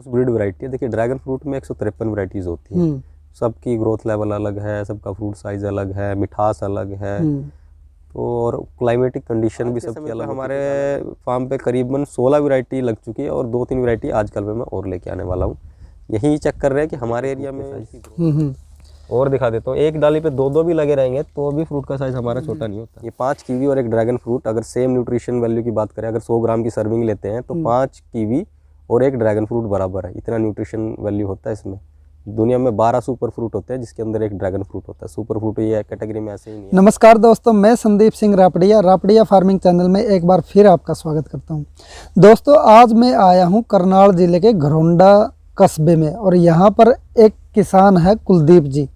Breed variety है। देखिए dragon fruit में 153 वैरायटीज होती हैं। सबकी ग्रोथ लेवल अलग है, सबका फ्रूट साइज अलग है, मिठास अलग है, तो और क्लाइमेटिक कंडीशन भी सबकी अलग। हमारे फार्म पे करीबन 16 वैरायटी लग चुकी है और 2-3 वैरायटी आजकल में मैं और लेके आने वाला हूँ। यही चेक कर रहे हैं कि हमारे एरिया में और दिखा देता हूँ, एक डाली पे 2-2 भी लगे रहेंगे तो भी फ्रूट का साइज हमारा छोटा नहीं होता। ये 5 कीवी और एक ड्रैगन फ्रूट, अगर सेम न्यूट्रिशन वैल्यू की बात करें, अगर 100 ग्राम की सर्विंग लेते हैं तो 5 कीवी और एक ड्रैगन फ्रूट बराबर है, इतना न्यूट्रिशन वैल्यू होता है इसमें। दुनिया में 12 सुपर फ्रूट होते हैं जिसके अंदर एक ड्रैगन फ्रूट होता है। सुपर फ्रूट ये कैटेगरी में ऐसे ही नहीं है। नमस्कार दोस्तों, मैं संदीप सिंह रापड़िया फार्मिंग चैनल में एक बार फिर आपका स्वागत करता हूं। दोस्तों आज मैं आया हूं करनाल जिले के घरोंडा कस्बे में और यहां पर एक किसान है कुलदीप जी,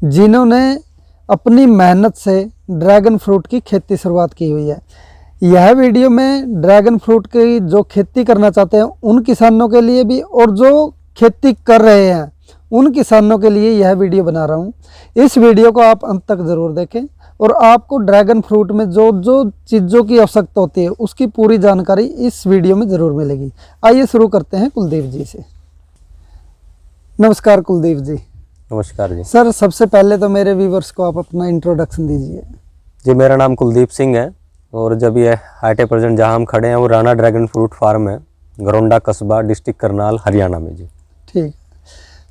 जिन्होंने अपनी मेहनत से ड्रैगन फ्रूट की खेती शुरुआत की हुई है। यह वीडियो में ड्रैगन फ्रूट की जो खेती करना चाहते हैं उन किसानों के लिए भी और जो खेती कर रहे हैं उन किसानों के लिए यह वीडियो बना रहा हूं। इस वीडियो को आप अंत तक ज़रूर देखें और आपको ड्रैगन फ्रूट में जो जो चीज़ों की आवश्यकता होती है उसकी पूरी जानकारी इस वीडियो में ज़रूर मिलेगी। आइए शुरू करते हैं कुलदीप जी से। नमस्कार कुलदीप जी। नमस्कार जी। सर सबसे पहले तो मेरे व्यूवर्स को आप अपना इंट्रोडक्शन दीजिए। जी मेरा नाम कुलदीप सिंह है और जब ये एट ए प्रेजेंट जहाँ हम खड़े हैं वो राणा ड्रैगन फ्रूट फार्म है, घरोंडा कस्बा, डिस्ट्रिक्ट करनाल, हरियाणा में जी। ठीक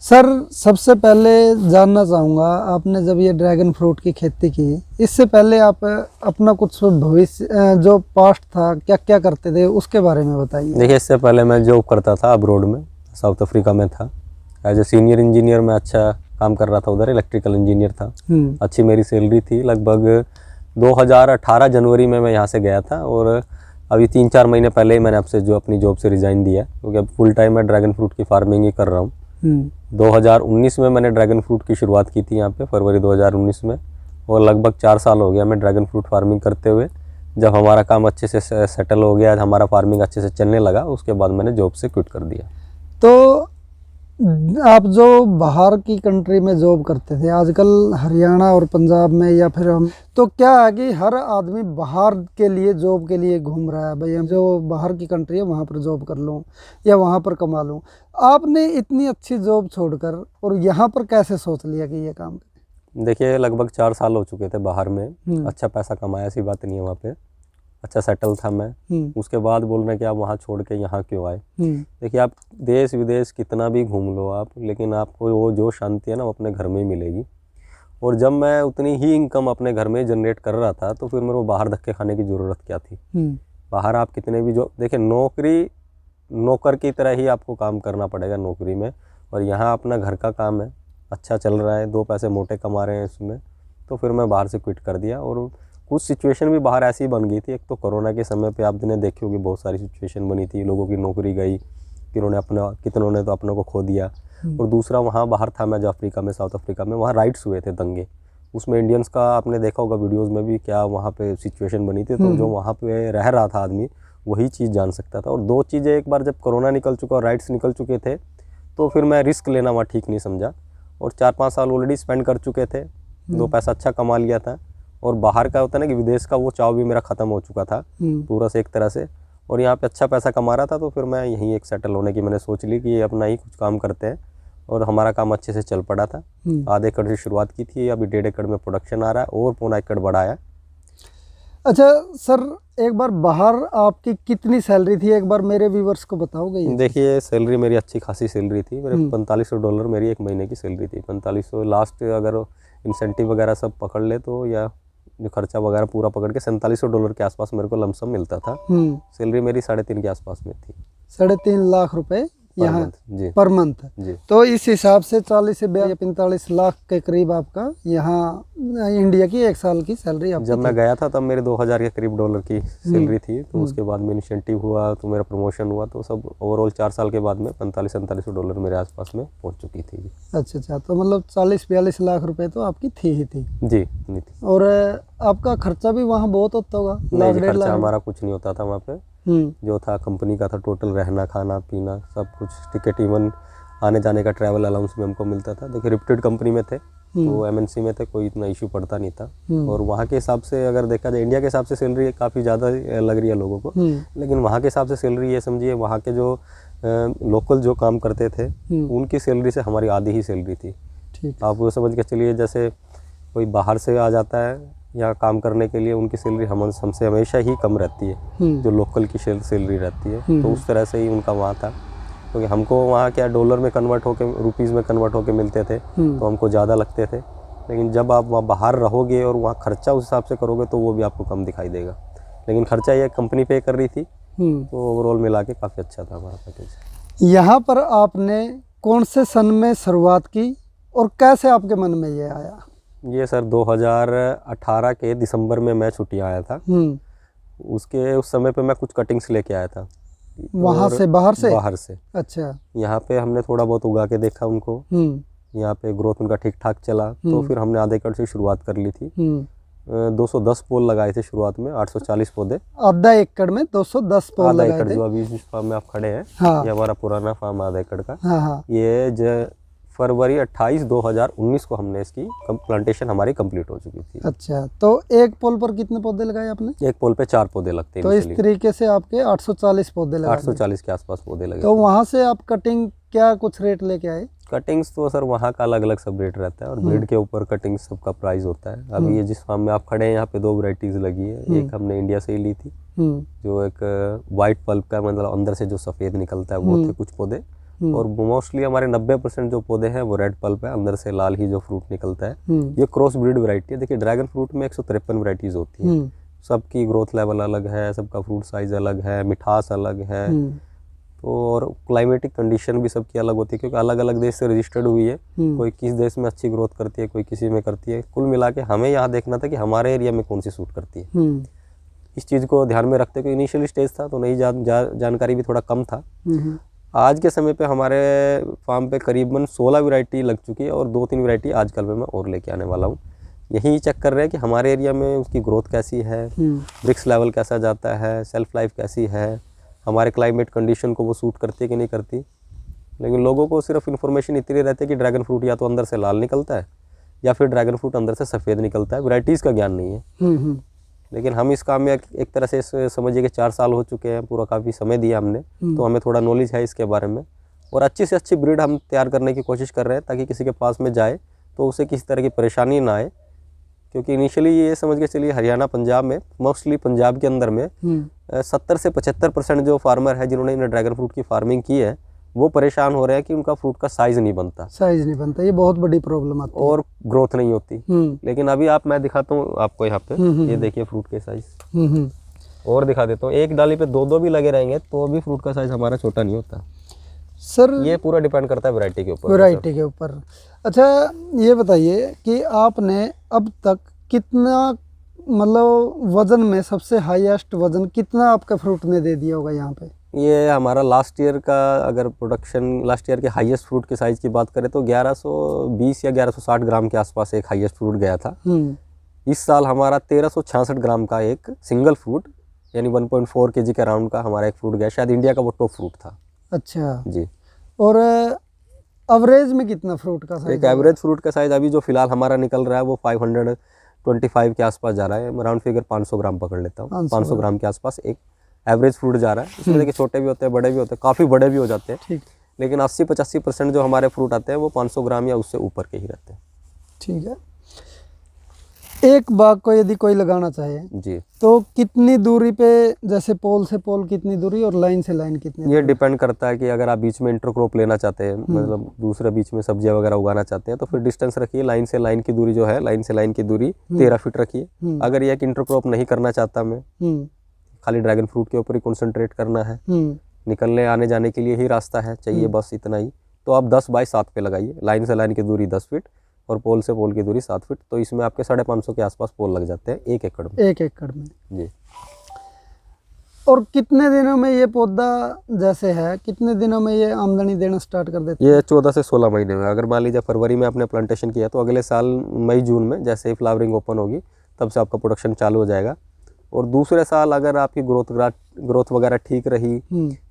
सर, सबसे पहले जानना चाहूँगा आपने जब ये ड्रैगन फ्रूट की खेती की, इससे पहले आप अपना कुछ भविष्य जो पास्ट था क्या क्या करते थे उसके बारे में बताइए। देखिए इससे पहले मैं जॉब करता था अब्रोड में, साउथ अफ्रीका में था। एज ए सीनियर इंजीनियर मैं अच्छा काम कर रहा था उधर, इलेक्ट्रिकल इंजीनियर था। अच्छी मेरी सैलरी थी। लगभग 2018 जनवरी में मैं यहाँ से गया था और अभी 3-4 महीने पहले ही मैंने आपसे जो अपनी जॉब से रिज़ाइन दिया क्योंकि अब फुल टाइम मैं ड्रैगन फ्रूट की फार्मिंग ही कर रहा हूँ। 2019 में मैंने ड्रैगन फ्रूट की शुरुआत की थी यहाँ पे, फरवरी 2019 में, और लगभग 4 साल हो गया मैं ड्रैगन फ्रूट फार्मिंग करते हुए। जब हमारा काम अच्छे से सेटल हो गया, हमारा फार्मिंग अच्छे से चलने लगा, उसके बाद मैंने जॉब से क्विट कर दिया। तो आप जो बाहर की कंट्री में जॉब करते थे, आजकल हरियाणा और पंजाब में या फिर हम, तो क्या है कि हर आदमी बाहर के लिए जॉब के लिए घूम रहा है, भाई हम जो बाहर की कंट्री है वहाँ पर जॉब कर लूँ या वहाँ पर कमा लूँ। आपने इतनी अच्छी जॉब छोड़कर और यहाँ पर कैसे सोच लिया कि ये काम करें? देखिए लगभग 4 साल हो चुके थे बाहर में, अच्छा पैसा कमाया, ऐसी बात नहीं है, वहाँ पे अच्छा सेटल था मैं। उसके बाद बोल रहे हैं कि आप वहाँ छोड़ के यहाँ क्यों आए। देखिए आप देश विदेश कितना भी घूम लो आप, लेकिन आपको वो जो शांति है ना वो अपने घर में ही मिलेगी। और जब मैं उतनी ही इनकम अपने घर में जनरेट कर रहा था तो फिर मेरे को बाहर धक्के खाने की ज़रूरत क्या थी। बाहर आप कितने भी जो देखिए नौकरी नौकर की तरह ही आपको काम करना पड़ेगा नौकरी में, और यहाँ अपना घर का काम है, अच्छा चल रहा है, 2 पैसे मोटे कमा रहे हैं इसमें, तो फिर मैं बाहर से क्विट कर दिया। और कुछ सिचुएशन भी बाहर ऐसी बन गई थी। एक तो कोरोना के समय पे आपने देखी होगी बहुत सारी सिचुएशन बनी थी, लोगों की नौकरी गई, कितनों ने तो अपने को खो दिया। और दूसरा वहाँ बाहर था मैं जो अफ्रीका में, साउथ अफ्रीका में, वहाँ राइट्स हुए थे दंगे, उसमें इंडियंस का आपने देखा होगा वीडियोज़ में भी क्या वहाँ पे सिचुएशन बनी थी। तो जो वहाँ पे रह रहा था आदमी वही चीज़ जान सकता था। और 2 चीज़ें, एक बार जब कोरोना निकल चुका और राइट्स निकल चुके थे तो फिर मैं रिस्क लेना वहाँ ठीक नहीं समझा। और 4-5 साल ऑलरेडी स्पेंड कर चुके थे, 2 पैसा अच्छा कमा लिया था, और बाहर का होता है ना कि विदेश का वो चाव भी मेरा ख़त्म हो चुका था पूरा से एक तरह से, और यहाँ पे अच्छा पैसा कमा रहा था। तो फिर मैं यहीं एक सेटल होने की मैंने सोच ली कि ये अपना ही कुछ काम करते हैं, और हमारा काम अच्छे से चल पड़ा था। आधे एकड़ से शुरुआत की थी, अभी 1.5 एकड़ में प्रोडक्शन आ रहा है और 1.25 एकड़ बढ़ाया। अच्छा सर, एक बार बाहर आपकी कितनी सैलरी थी, एक बार मेरे व्यूवर्स को बताओगे? देखिए सैलरी मेरी अच्छी खासी सैलरी थी, मेरे $4500 मेरी एक महीने की सैलरी थी। 4500 लास्ट, अगर इंसेंटिव वगैरह सब पकड़ ले तो, या जो खर्चा वगैरह पूरा पकड़ के $4700 के आसपास मेरे को लमसम मिलता था। सैलरी मेरी 3.5 के आसपास में थी। 3.5 लाख रुपए यहाँ जी पर मंथ जी। तो इस हिसाब से 40 से 45 लाख के करीब आपका यहाँ इंडिया की 1 साल की सैलरी आपकी जब मैं गया था तब मेरे 2000 के करीब डॉलर की सैलरी थी। तो उसके बाद में इंसेंटिव हुआ तो मेरा प्रमोशन हुआ, तो सब ओवरऑल 4 साल के बाद में $4500-4700 मेरे आसपास में पहुँच चुकी थी। अच्छा, तो मतलब 40-42 लाख रुपए तो आपकी थी ही थी जी, नहीं थी। और आपका खर्चा भी वहाँ बहुत होता होगा? नहीं, खर्चा हमारा कुछ नहीं होता था वहाँ पे। जो था कंपनी का था, टोटल रहना खाना पीना सब कुछ, टिकट, इवन आने जाने का ट्रैवल अलाउंस भी हमको मिलता था। देखिए रिप्यूटेड कंपनी में थे तो MNC में थे, कोई इतना इशू पड़ता नहीं था। और वहाँ के हिसाब से अगर देखा जाए, इंडिया के हिसाब से सैलरी काफ़ी ज़्यादा लग रही है लोगों को, लेकिन वहाँ के हिसाब से सैलरी ये समझिए, वहाँ के जो लोकल जो काम करते थे उनकी सैलरी से हमारी आधी ही सैलरी थी। ठीक। आप वो समझ के चलिए, जैसे कोई बाहर से आ जाता है यहाँ काम करने के लिए, उनकी सैलरी हमसे हमेशा ही कम रहती है जो लोकल की सैलरी रहती है। तो उस तरह से ही उनका वहाँ था, क्योंकि हमको वहाँ क्या डॉलर में कन्वर्ट होके, रुपीज़ में कन्वर्ट होके मिलते थे, तो हमको ज़्यादा लगते थे। लेकिन जब आप वहाँ बाहर रहोगे और वहाँ खर्चा उस हिसाब से करोगे तो वो भी आपको कम दिखाई देगा। लेकिन खर्चा ये कंपनी पे कर रही थी, तो ओवरऑल मिला के काफ़ी अच्छा था हमारा पैकेज। यहाँ पर आपने कौन से सन में शुरुआत की और कैसे आपके मन में ये आया? ये सर 2018 के दिसंबर में मैं छुट्टियाँ आया था। उस समय पे मैं कुछ कटिंग्स लेके आया था वहाँ से, बाहर से। अच्छा। यहाँ पे हमने थोड़ा बहुत उगा के देखा उनको, यहाँ पे ग्रोथ उनका ठीक ठाक चला, तो फिर हमने आधे एकड़ से शुरुआत कर ली थी। 210 पोल लगाए थे शुरुआत में, 840 पौधे। आधा एकड़ में 210 पोल लगाए थे। आधा एकड़ जो अभी जिस फार्म में आप खड़े हैं, हाँ। ये हमारा पुराना फार्म आधा एकड़ का। हाँ। ये फरवरी 28, 2019 को हमने इसकी प्लांटेशन हमारी कंप्लीट हो चुकी थी। अच्छा, तो एक पोल पर कितने पौधे लगाए आपने? एक पोल पे 4 पौधे लगते हैं। तो इस तरीके से आपके 840 पौधे लगे। 840 के आसपास पौधे लगे। तो वहाँ से आप कटिंग क्या कुछ रेट लेके आए? कटिंग्स तो सर वहाँ का अलग अलग सब रेट रहता है, और ब्रीड के ऊपर कटिंग सबका प्राइस होता है। अभी ये जिस फार्म में आप खड़े हैं, यहाँ पे 2 वैरायटीज लगी है। एक हमने इंडिया से ही ली थी, जो एक वाइट पल्प का, मतलब अंदर से जो सफ़ेद निकलता है वो थे कुछ पौधे, और मोस्टली हमारे 90% जो पौधे हैं वो रेड पल्प है, अंदर से लाल ही जो फ्रूट निकलता है। ये क्रॉस ब्रीड वैरायटी है। देखिए, ड्रैगन फ्रूट में 153 वैरायटीज होती हैं, सबकी ग्रोथ लेवल अलग है, सबका फ्रूट साइज अलग है, मिठास अलग है, तो और क्लाइमेटिक कंडीशन भी सबकी अलग होती है, क्योंकि अलग अलग देश से रजिस्टर्ड हुई है। कोई किस देश में अच्छी ग्रोथ करती है, कोई किसी में करती है। कुल मिला के हमें यहाँ देखना था कि हमारे एरिया में कौन सी सूट करती है। इस चीज़ को ध्यान में रखते हुए, इनिशियल स्टेज था तो नई जानकारी भी थोड़ा कम था। आज के समय पे हमारे फार्म पे करीबन 16 वैरायटी लग चुकी है, और 2-3 वैरायटी आजकल में मैं और लेके आने वाला हूँ। यही चेक कर रहे हैं कि हमारे एरिया में उसकी ग्रोथ कैसी है, ब्रिक्स लेवल कैसा जाता है, सेल्फ लाइफ कैसी है, हमारे क्लाइमेट कंडीशन को वो सूट करती है कि नहीं करती। लेकिन लोगों को सिर्फ इन्फॉर्मेशन इतनी रहती है कि ड्रैगन फ्रूट या तो अंदर से लाल निकलता है, या फिर ड्रैगन फ्रूट अंदर से सफ़ेद निकलता है। वैरायटीज़ का ज्ञान नहीं है। लेकिन हम इस काम में एक तरह से समझिए कि 4 साल हो चुके हैं, पूरा काफ़ी समय दिया हमने, तो हमें थोड़ा नॉलेज है इसके बारे में, और अच्छी से अच्छी ब्रीड हम तैयार करने की कोशिश कर रहे हैं, ताकि किसी के पास में जाए तो उसे किसी तरह की परेशानी ना आए। क्योंकि इनिशियली ये समझ के चलिए, हरियाणा पंजाब में, मोस्टली पंजाब के अंदर में 70 से 75% जो फार्मर है जिन्होंने ड्रैगन फ्रूट की फार्मिंग की है, वो परेशान हो रहे हैं कि उनका फ्रूट का साइज नहीं बनता। ये बहुत बड़ी प्रॉब्लम आती है, और ग्रोथ नहीं होती। लेकिन अभी मैं दिखाता हूँ आपको यहाँ पे, ये देखिए फ्रूट के साइज, और दिखा देता हूँ। एक डाली पे 2-2 भी लगे रहेंगे तो भी फ्रूट का साइज हमारा छोटा नहीं होता सर। ये पूरा डिपेंड करता है वैरायटी के ऊपर। अच्छा, ये बताइए कि आपने अब तक कितना, मतलब वजन में सबसे हाईएस्ट वजन कितना आपका फ्रूट ने दे दिया होगा यहाँ पे? ये हमारा लास्ट ईयर का, अगर प्रोडक्शन लास्ट ईयर के हाईएस्ट फ्रूट के साइज की बात करें तो 1120 या 1160 ग्राम के आसपास एक हाईएस्ट फ्रूट गया था। इस साल हमारा 1366 ग्राम का एक सिंगल फ्रूट, यानी 1.4 kg के अराउंड का हमारा एक फ्रूट गया। शायद इंडिया का वो टॉप फ्रूट था। अच्छा जी। और एवरेज में कितना फ्रूट का साइज? एक एवरेज फ्रूट का साइज अभी जो फिलहाल हमारा निकल रहा है वो 525 के आसपास जा रहा है। राउंड फिगर 500 ग्राम पकड़ लेता हूँ, 500 ग्राम के आसपास एक एवरेज फ्रूट जा रहा है। इसमें देखिए छोटे भी होते हैं, बड़े भी होते हैं, काफ़ी बड़े भी हो जाते हैं। ठीक। लेकिन 80-85% जो हमारे फ्रूट आते हैं वो 500 ग्राम या उससे ऊपर के ही रहते हैं। ठीक है। एक बाग को यदि कोई लगाना चाहे जी, तो कितनी दूरी पे, जैसे पोल से पोल कितनी दूरी और लाइन से लाइन कितनी? ये डिपेंड करता है कि अगर आप बीच में इंटरक्रॉप लेना चाहते हैं, मतलब दूसरे बीच में सब्जियां वगैरह उगाना चाहते हैं, तो फिर डिस्टेंस रखिए। लाइन से लाइन की दूरी जो है, लाइन से लाइन की दूरी 13 फीट रखिए। अगर ये कि इंटरक्रॉप नहीं करना चाहता मैं, खाली ड्रैगन फ्रूट के ऊपर ही कॉन्सेंट्रेट करना है, निकलने आने जाने के लिए ही रास्ता है चाहिए, बस इतना ही, तो आप 10 बाई 7 पे लगाइए। लाइन से लाइन की दूरी 10 फीट और पोल से पोल की दूरी 7 फीट, तो इसमें आपके 550 के आसपास पोल लग जाते हैं 1 एकड़ में। 1 एकड़ में जी। और कितने दिनों में ये पौधा जैसे है, कितने दिनों में ये आमदनी देना स्टार्ट कर देते हैं? ये 14 से 16 महीने में। अगर मान लीजिए फरवरी में आपने प्लांटेशन किया तो अगले साल मई जून में जैसे ही फ्लावरिंग ओपन होगी तब से आपका प्रोडक्शन चालू हो जाएगा। और दूसरे साल अगर आपकी ग्रोथ वगैरह ठीक रही,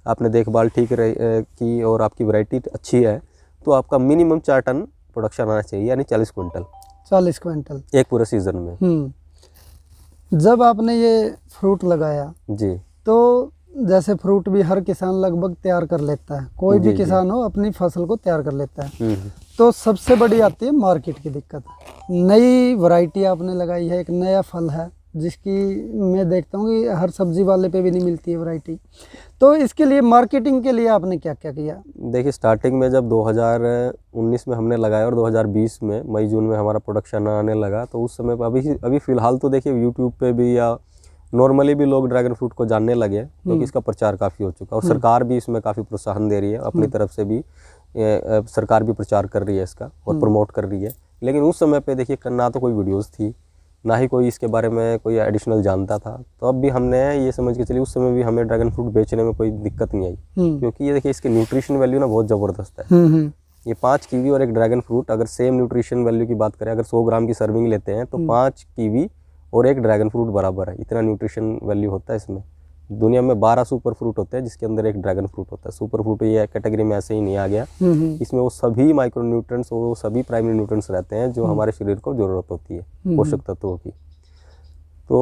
आपने देखभाल ठीक की और आपकी वैरायटी अच्छी है, तो आपका मिनिमम 4 टन प्रोडक्शन आना चाहिए, यानी 40 क्विंटल। 40 क्विंटल एक पूरे सीजन में। जब आपने ये फ्रूट लगाया जी, तो जैसे फ्रूट भी हर किसान लगभग तैयार कर लेता है, कोई भी किसान हो अपनी फसल को तैयार कर लेता है। तो सबसे बड़ी आती है मार्केट की दिक्कत। नई वैरायटी आपने लगाई है, एक नया फल है जिसकी मैं देखता हूँ कि हर सब्जी वाले पे भी नहीं मिलती है वैरायटी। तो इसके लिए मार्केटिंग के लिए आपने क्या क्या किया? देखिए स्टार्टिंग में जब 2019 में हमने लगाया और 2020 में मई जून में हमारा प्रोडक्शन आने लगा, तो उस समय अभी फ़िलहाल तो देखिए यूट्यूब पे भी या नॉर्मली भी लोग ड्रैगन फ्रूट को जानने लगे क्योंकि इसका प्रचार काफ़ी हो चुका है और सरकार भी इसमें काफ़ी प्रोत्साहन दे रही है अपनी तरफ से भी। सरकार भी प्रचार कर रही है इसका और प्रमोट कर रही है। लेकिन उस समय पे देखिए ना तो कोई वीडियोस थी, ना ही कोई इसके बारे में कोई एडिशनल जानता था। तो अब भी हमने ये समझ के चलिए उस समय भी हमें ड्रैगन फ्रूट बेचने में कोई दिक्कत नहीं आई, क्योंकि ये देखिए इसके न्यूट्रिशन वैल्यू ना बहुत ज़बरदस्त है। ये 5 कीवी और एक ड्रैगन फ्रूट, अगर सेम न्यूट्रिशन वैल्यू की बात करें, अगर 100 ग्राम की सर्विंग लेते हैं तो 5 कीवी और एक ड्रैगन फ्रूट बराबर है, इतना न्यूट्रिशन वैल्यू होता है इसमें। दुनिया में 12 सुपर फ्रूट होते हैं जिसके अंदर एक ड्रैगन फ्रूट होता है। सुपर फ्रूट ये कैटेगरी में ऐसे ही नहीं आ गया, इसमें वो सभी माइक्रो न्यूट्रेंट्स, वो सभी प्राइमरी न्यूट्रेंट्स रहते हैं जो हमारे शरीर को ज़रूरत होती है, पोषक तत्वों की। तो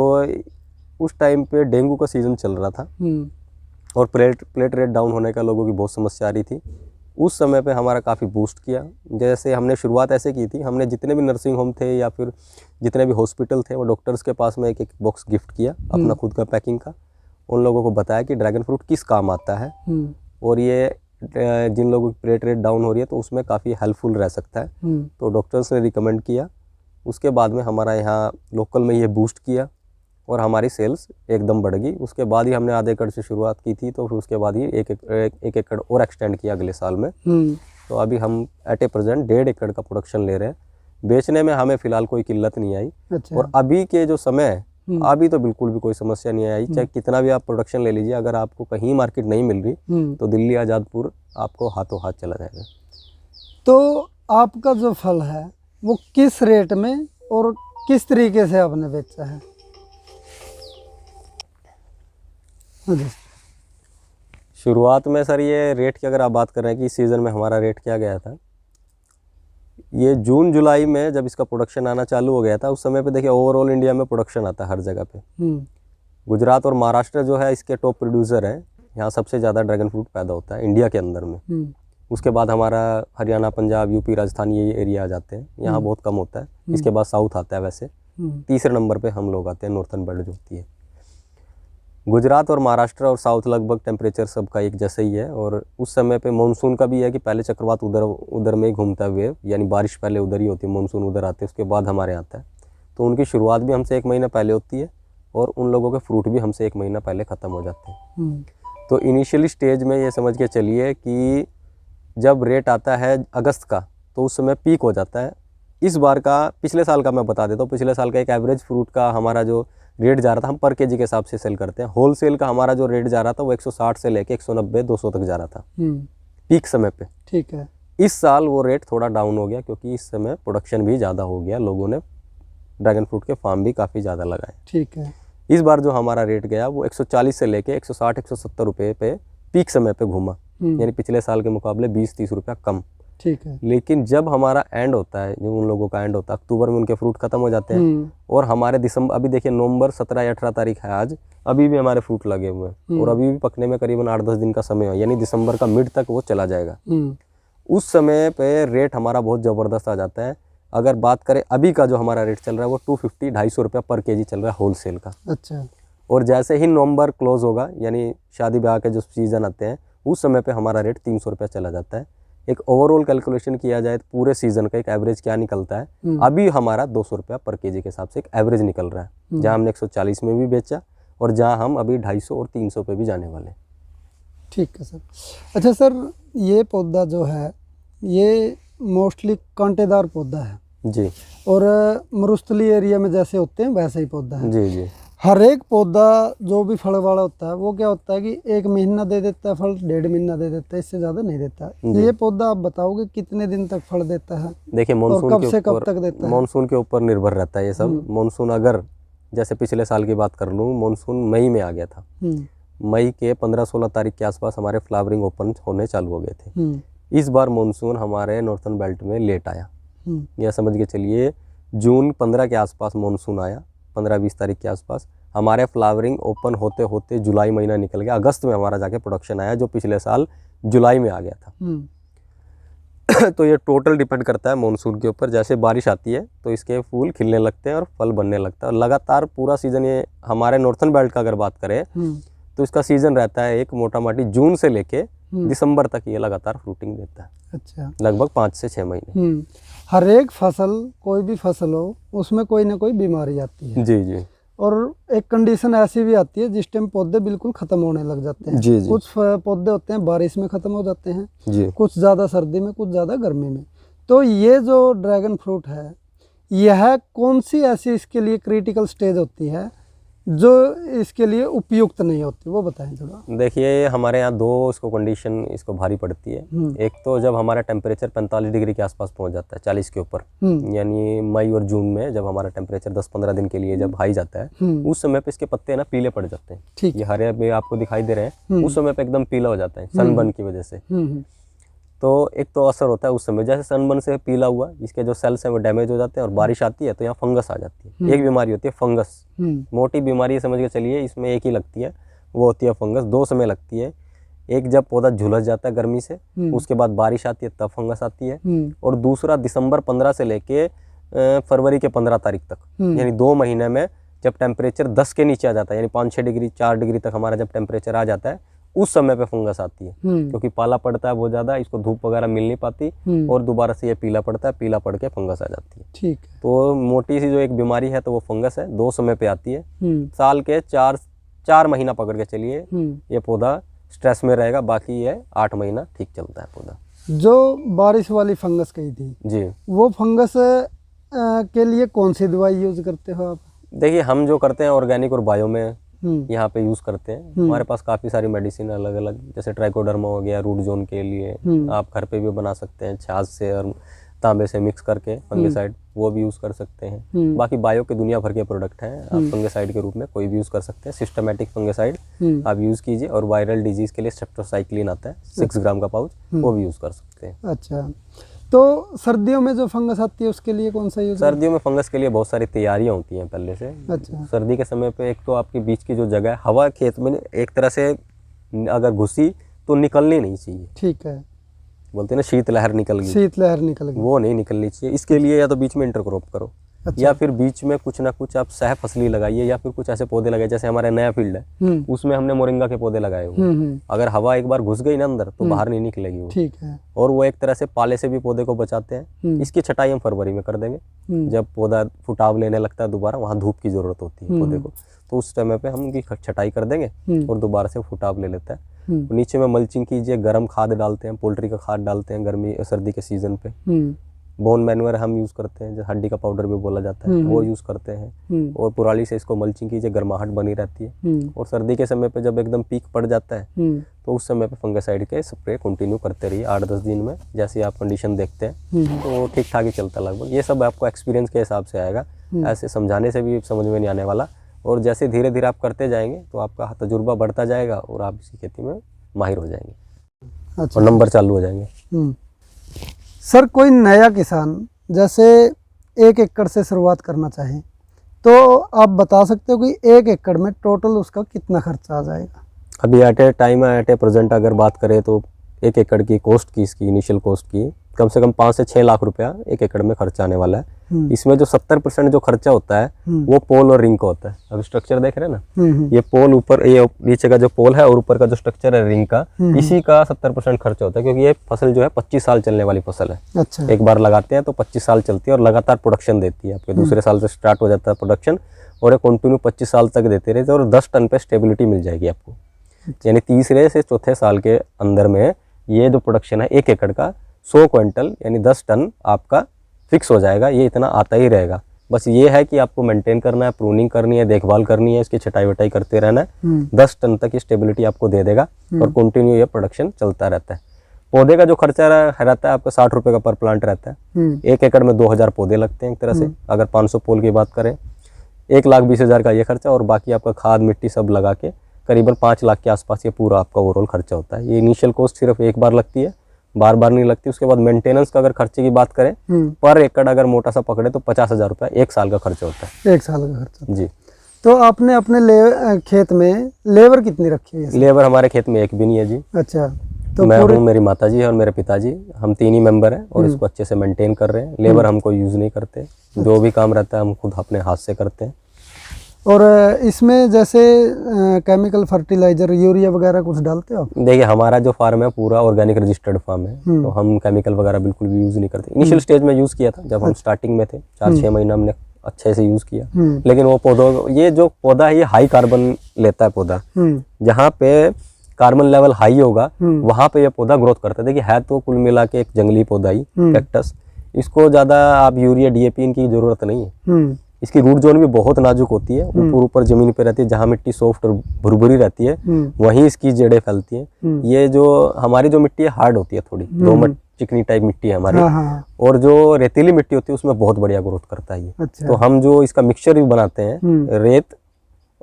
उस टाइम पे डेंगू का सीज़न चल रहा था और प्लेट रेट डाउन होने का लोगों की बहुत समस्या आ रही थी। उस समय पे हमारा काफ़ी बूस्ट किया। जैसे हमने शुरुआत ऐसे की थी, हमने जितने भी नर्सिंग होम थे या फिर जितने भी हॉस्पिटल थे वो डॉक्टर्स के पास में एक बॉक्स गिफ्ट किया अपना खुद का पैकिंग का। उन लोगों को बताया कि ड्रैगन फ्रूट किस काम आता है और ये जिन लोगों की प्लेट रेट डाउन हो रही है तो उसमें काफ़ी हेल्पफुल रह सकता है। तो डॉक्टर्स ने रिकमेंड किया। उसके बाद में हमारा यहाँ लोकल में ये बूस्ट किया और हमारी सेल्स एकदम बढ़ गई। उसके बाद ही हमने आधे एकड़ से शुरुआत की थी, तो फिर उसके बाद ही एक एकड़ और एक्सटेंड किया अगले साल में। तो अभी हम एट ए प्रेजेंट 1.5 एकड़ का प्रोडक्शन ले रहे हैं। बेचने में हमें फ़िलहाल कोई किल्लत नहीं आई। अच्छा। और अभी के जो समय है अभी तो बिल्कुल भी कोई समस्या नहीं आई। चाहे कितना भी आप प्रोडक्शन ले लीजिए, अगर आपको कहीं मार्केट नहीं मिल रही तो दिल्ली आज़ादपुर आपको हाथों हाथ चला जाएगा। तो आपका जो फल है वो किस रेट में और किस तरीके से आपने बेचा है? शुरुआत में सर ये रेट की अगर आप बात कर रहे हैं कि इस सीज़न में हमारा रेट क्या गया था, ये जून जुलाई में जब इसका प्रोडक्शन आना चालू हो गया था, उस समय पे देखिए ओवरऑल इंडिया में प्रोडक्शन आता है हर जगह पे। गुजरात और महाराष्ट्र जो है इसके टॉप प्रोड्यूसर है, यहाँ सबसे ज़्यादा ड्रैगन फ्रूट पैदा होता है इंडिया के अंदर में। उसके बाद हमारा हरियाणा, पंजाब, यूपी, राजस्थान ये एरिया आ जाते हैं, यहाँ बहुत कम होता है। इसके बाद साउथ आता है। वैसे तीसरे नंबर पे हम लोग आते हैं, नॉर्थन बेल्ट जो होती है। गुजरात और महाराष्ट्र और साउथ लगभग टेम्परेचर सबका एक जैसा ही है। और उस समय पे मानसून का भी है कि पहले चक्रवात उधर में ही घूमता हुए, यानी बारिश पहले उधर ही होती है, मानसून उधर आते हैं, उसके बाद हमारे आता है। तो उनकी शुरुआत भी हमसे 1 महीना पहले होती है और उन लोगों के फ्रूट भी हमसे 1 महीना पहले ख़त्म हो जाते हैं। तो इनिशियली स्टेज में ये समझ के चलिए कि जब रेट आता है अगस्त का तो उस समय पीक हो जाता है। इस बार का, पिछले साल का मैं बता देता हूँ, पिछले साल का एक एवरेज फ्रूट का हमारा जो रेट जा रहा था, हम पर केजी के हिसाब से सेल करते हैं, होल सेल का हमारा जो रेट जा रहा था वो 160 से लेके 190-200 तक जा रहा था पीक समय पे। ठीक है। इस साल वो रेट थोड़ा डाउन हो गया क्योंकि इस समय प्रोडक्शन भी ज़्यादा हो गया, लोगों ने ड्रैगन फ्रूट के फार्म भी काफ़ी ज़्यादा लगाए। ठीक है। इस बार जो हमारा रेट गया वो 140 से लेके 160-170 रुपये पे पीक समय पे घूमा, यानी पिछले साल के मुकाबले 20-30 रुपया कम। ठीक है। लेकिन जब हमारा एंड होता है, जो उन लोगों का एंड होता है, अक्टूबर में उनके फ्रूट खत्म हो जाते हैं और हमारे दिसंबर, अभी देखिए नवंबर 17 या 18 तारीख है आज, अभी भी हमारे फ्रूट लगे हुए हैं और अभी भी पकने में करीबन 8-10 दिन का समय है, यानी दिसंबर का मिड तक वो चला जाएगा। उस समय पे रेट हमारा बहुत ज़बरदस्त आ जाता है। अगर बात करें अभी का जो हमारा रेट चल रहा है वो 250-250 रुपया पर केजी चल रहा है होल सेल का। अच्छा। और जैसे ही नवंबर क्लोज होगा, यानी शादी ब्याह के जो सीज़न आते हैं, उस समय पे हमारा रेट 300 रुपया चला जाता है। एक ओवरऑल कैलकुलेशन किया जाए तो पूरे सीज़न का एक एवरेज क्या निकलता है, अभी हमारा 200 रुपया पर केजी के हिसाब से एक एवरेज निकल रहा है, जहाँ हमने 140 में भी बेचा और जहाँ हम अभी 250 और 300 पे भी जाने वाले। ठीक है सर। अच्छा सर, ये पौधा जो है ये मोस्टली कांटेदार पौधा है जी, और मरुस्थली एरिया में जैसे होते हैं वैसे ही पौधा है। जी जी। हर एक पौधा जो भी फल वाला होता है वो क्या होता है कि 1 महीना दे देता है फल, 1.5 महीना दे देता है, इससे ज़्यादा नहीं देता। ये पौधा आप बताओगे कितने दिन तक फल देता है? देखिए मानसून कब से कब तक देता है? मानसून के ऊपर निर्भर रहता है ये सब। मानसून अगर जैसे पिछले साल की बात कर लूँ, मानसून मई में आ गया था, मई के 15-16 तारीख के आसपास हमारे फ्लावरिंग ओपन होने चालू हो गए थे। इस बार मानसून हमारे नॉर्थन बेल्ट में लेट आया, यह समझ के चलिए जून 15 के आसपास मानसून आया, 15-20 तारीख के आसपास। हमारे फ्लावरिंग ओपन होते होते जुलाई महीना निकल गया, अगस्त में हमारा जाके प्रोडक्शन आया, जो पिछले साल जुलाई में आ गया था। तो ये टोटल डिपेंड करता है मॉनसून के ऊपर। जैसे बारिश आती है तो इसके फूल खिलने लगते हैं और फल बनने लगता है, और लगातार पूरा सीज़न ये हमारे नॉर्थन बेल्ट का अगर बात करें तो इसका सीज़न रहता है एक मोटा मोटी जून से लेके दिसंबर तक ये लगातार फ्रूटिंग देता है। अच्छा, लगभग 5 से 6 महीने। हर एक फसल, कोई भी फसल हो, उसमें कोई ना कोई बीमारी आती है। जी जी। और एक कंडीशन ऐसी भी आती है जिस टाइम पौधे बिल्कुल खत्म होने लग जाते हैं। जी जी। कुछ पौधे होते हैं बारिश में खत्म हो जाते हैं जी। कुछ ज़्यादा सर्दी में, कुछ ज़्यादा गर्मी में। तो ये जो ड्रैगन फ्रूट है, यह कौन सी ऐसी इसके लिए क्रिटिकल स्टेज होती है जो इसके लिए उपयुक्त नहीं होती, वो बताएं थोड़ा। देखिए हमारे यहाँ 2 इसको कंडीशन इसको भारी पड़ती है। एक तो जब हमारा टेम्परेचर 45 डिग्री के आसपास पहुँच जाता है, 40 के ऊपर, यानी मई और जून में जब हमारा टेम्परेचर 10-15 दिन के लिए जब हाई जाता है, उस समय पे इसके पत्ते ना पीले पड़ जाते हैं। ठीक, ये हरे भी आपको दिखाई दे रहे हैं, उस समय पे एकदम पीला हो जाता है सनबर्न की वजह से। तो एक तो असर होता है उस समय, जैसे सनबर्न से पीला हुआ, इसके जो सेल्स हैं वो डैमेज हो जाते हैं, और बारिश आती है तो यहाँ फंगस आ जाती है। एक बीमारी होती है फंगस, मोटी बीमारी समझ के चलिए, इसमें एक ही लगती है, वो होती है फंगस। 2 समय लगती है, एक जब पौधा झुलस जाता है गर्मी से, उसके बाद बारिश आती है तब फंगस आती है, और दूसरा दिसंबर 15 से लेके फरवरी के 15 तारीख तक, यानी 2 महीने में जब टेम्परेचर 10 के नीचे आ जाता है, यानी 5-6 डिग्री 4 डिग्री तक हमारा जब टेम्परेचर आ जाता है, उस समय पे फंगस आती है। क्योंकि पाला पड़ता है बहुत ज़्यादा, इसको धूप वगैरह मिल नहीं पाती, और दोबारा से ये पीला पड़ता है, पीला पड़ के फंगस आ जाती है। ठीक है। तो मोटी सी जो एक बीमारी है तो वो फंगस है, 2 समय पे आती है। साल के 4 महीना पकड़ के चलिए ये पौधा स्ट्रेस में रहेगा, बाकी ये 8 महीना ठीक चलता है पौधा। जो बारिश वाली फंगस कही थी जी, वो फंगस के लिए कौन सी दवाई यूज करते हो आप? देखिए हम जो करते हैं ऑर्गेनिक और बायो में यहाँ पे यूज़ करते हैं। हमारे पास काफ़ी सारी मेडिसिन अलग अलग, जैसे ट्राइकोडर्मा हो गया रूट जोन के लिए, आप घर पे भी बना सकते हैं, छाछ से और तांबे से मिक्स करके फंगिसाइड, वो भी यूज़ कर सकते हैं। बाकी बायो के दुनिया भर के प्रोडक्ट हैं, आप फंगिसाइड के रूप में कोई भी यूज़ कर सकते हैं। सिस्टमेटिक फंगिसाइड आप यूज़ कीजिए, और वायरल डिजीज़ के लिए सेप्टोसाइक्लिन आता है 6 ग्राम का पाउच, वो भी यूज़ कर सकते हैं। अच्छा, तो सर्दियों में जो फंगस आती है उसके लिए कौन सा यूज? सर्दियों में फंगस के लिए बहुत सारी तैयारियां होती हैं पहले से। अच्छा। सर्दी के समय पे एक तो आपके बीच की जो जगह है, हवा खेत में एक तरह से अगर घुसी तो निकलनी नहीं चाहिए। ठीक है। बोलते हैं ना शीतलहर निकल गई, शीतलहर निकल गई, वो नहीं निकलनी चाहिए। इसके लिए या तो बीच में इंटरक्रॉप करो, अच्छा। या फिर बीच में कुछ ना कुछ आप सह फसली लगाइए, या फिर कुछ ऐसे पौधे लगाए, जैसे हमारे नया फील्ड है उसमें हमने मोरिंगा के पौधे लगाए हुए। अगर हवा एक बार घुस गई ना अंदर तो बाहर नहीं निकलेगी वो। ठीक है। और वो एक तरह से पाले से भी पौधे को बचाते हैं। इसकी छटाई हम फरवरी में कर देंगे, जब पौधा फुटाव लेने लगता है दोबारा, वहाँ धूप की जरूरत होती है पौधे को, तो उस समय पे हम उनकी छटाई कर देंगे और दोबारा से फुटाव ले लेता है। नीचे में मल्चिंग कीजिए, गर्म खाद डालते हैं, पोल्ट्री का खाद डालते हैं गर्मी सर्दी के सीजन पे। बोन मैन्योर हम यूज़ करते हैं, जो हड्डी का पाउडर भी बोला जाता है, वो यूज़ करते हैं। और पुराली से इसको मल्चिंग कीजिए, गर्माहट बनी रहती है। और सर्दी के समय पे जब एकदम पीक पड़ जाता है तो उस समय पे फंगिसाइड के स्प्रे कंटिन्यू करते रहिए 8-10 दिन में, जैसे आप कंडीशन देखते हैं तो वो ठीक ठाक ही चलता लगभग। ये सब आपको एक्सपीरियंस के हिसाब से आएगा, ऐसे समझाने से भी समझ में नहीं आने वाला। और जैसे धीरे धीरे आप करते जाएंगे तो आपका तजुर्बा बढ़ता जाएगा और आप इसी खेती में माहिर हो जाएंगे। अच्छा। और नंबर चालू हो जाएंगे। सर, कोई नया किसान जैसे 1 एकड़ से शुरुआत करना चाहे तो आप बता सकते हो कि 1 एकड़ में टोटल उसका कितना खर्चा आ जाएगा? अभी एट ए प्रेजेंट अगर बात करें तो 1 एकड़ की कॉस्ट की, इसकी इनिशियल कॉस्ट की कम से कम 5 से 6 लाख रुपया 1 एकड़ में खर्चा आने वाला है। इसमें जो 70% जो खर्चा होता है वो पोल और रिंग का होता है। अभी स्ट्रक्चर देख रहे हैं ना, ये पोल ऊपर, ये नीचे का जो पोल है और ऊपर का जो स्ट्रक्चर है रिंग का, इसी का 70% खर्चा होता है। क्योंकि ये फसल जो है 25 साल चलने वाली फसल है। अच्छा। एक बार लगाते हैं तो 25 साल चलती है और लगातार प्रोडक्शन देती है। आपके दूसरे साल से स्टार्ट हो जाता है प्रोडक्शन और ये कंटिन्यू 25 साल तक देते रहते हैं और 10 टन पे स्टेबिलिटी मिल जाएगी आपको। यानी तीसरे से चौथे साल के अंदर में ये जो प्रोडक्शन है 1 एकड़ का 100 क्विंटल यानी 10 टन आपका फिक्स हो जाएगा। ये इतना आता ही रहेगा। बस ये है कि आपको मेंटेन करना है, प्रूनिंग करनी है, देखभाल करनी है, इसकी छटाई वटाई करते रहना है। 10 टन तक की स्टेबिलिटी आपको दे देगा और कंटिन्यू ये प्रोडक्शन चलता रहता है। पौधे का जो खर्चा रहता है आपका 60 रुपये का पर प्लांट रहता है। 1 एकड़ में 2000 पौधे लगते हैं एक तरह से। अगर 500 पोल की बात करें 1,20,000 का ये खर्चा और बाकी आपका खाद मिट्टी सब लगा के करीबन 5 लाख के आसपास ये पूरा आपका ओवरऑल खर्चा होता है। ये इनिशियल कॉस्ट सिर्फ एक बार लगती है, बार बार नहीं लगती। उसके बाद मेंटेनेंस का अगर खर्चे की बात करें पर एकड़ अगर मोटा सा पकड़े तो 50,000 रुपये 1 साल का खर्चा होता है। 1 साल का खर्चा। जी। तो आपने अपने खेत में लेबर कितनी रखी है? लेबर हमारे खेत में एक भी नहीं है जी। अच्छा, तो मैं हूँ, मेरी माताजी है और मेरे पिताजी, हम 3 ही मेंबर हैं और इसको अच्छे से मेंटेन कर रहे हैं। लेबर हम कोई यूज़ नहीं करते, जो भी काम रहता है हम खुद अपने हाथ से करते हैं। और इसमें जैसे केमिकल फर्टिलाइजर यूरिया वगैरह कुछ डालते हो आप? देखिए हमारा जो फार्म है पूरा ऑर्गेनिक रजिस्टर्ड फार्म है, तो हम केमिकल वगैरह बिल्कुल भी यूज़ नहीं करते। इनिशियल स्टेज में यूज़ किया था, जब हम स्टार्टिंग में थे 4-6 महीना हमने अच्छे से यूज़ किया, लेकिन वो पौधों, ये जो पौधा है ये हाई कार्बन लेता है पौधा। जहाँ पे कार्बन लेवल हाई होगा वहाँ पे ये पौधा ग्रोथ करता है। देखिए है तो कुल मिला के एक जंगली पौधा ही, कैक्टस। इसको ज़्यादा आप यूरिया DAP इनकी ज़रूरत नहीं है। इसकी रूट जोन भी बहुत नाजुक होती है, ऊपर जमीन पे रहती है, जहाँ मिट्टी सॉफ्ट और भुरभुरी रहती है वहीं इसकी जड़ें फैलती हैं। ये जो हमारी जो मिट्टी है हार्ड होती है, थोड़ी दोमट चिकनी टाइप मिट्टी है हमारी। और जो रेतीली मिट्टी होती है उसमें बहुत बढ़िया ग्रोथ करता है ये। अच्छा। तो हम जो इसका मिक्सचर भी बनाते हैं, रेत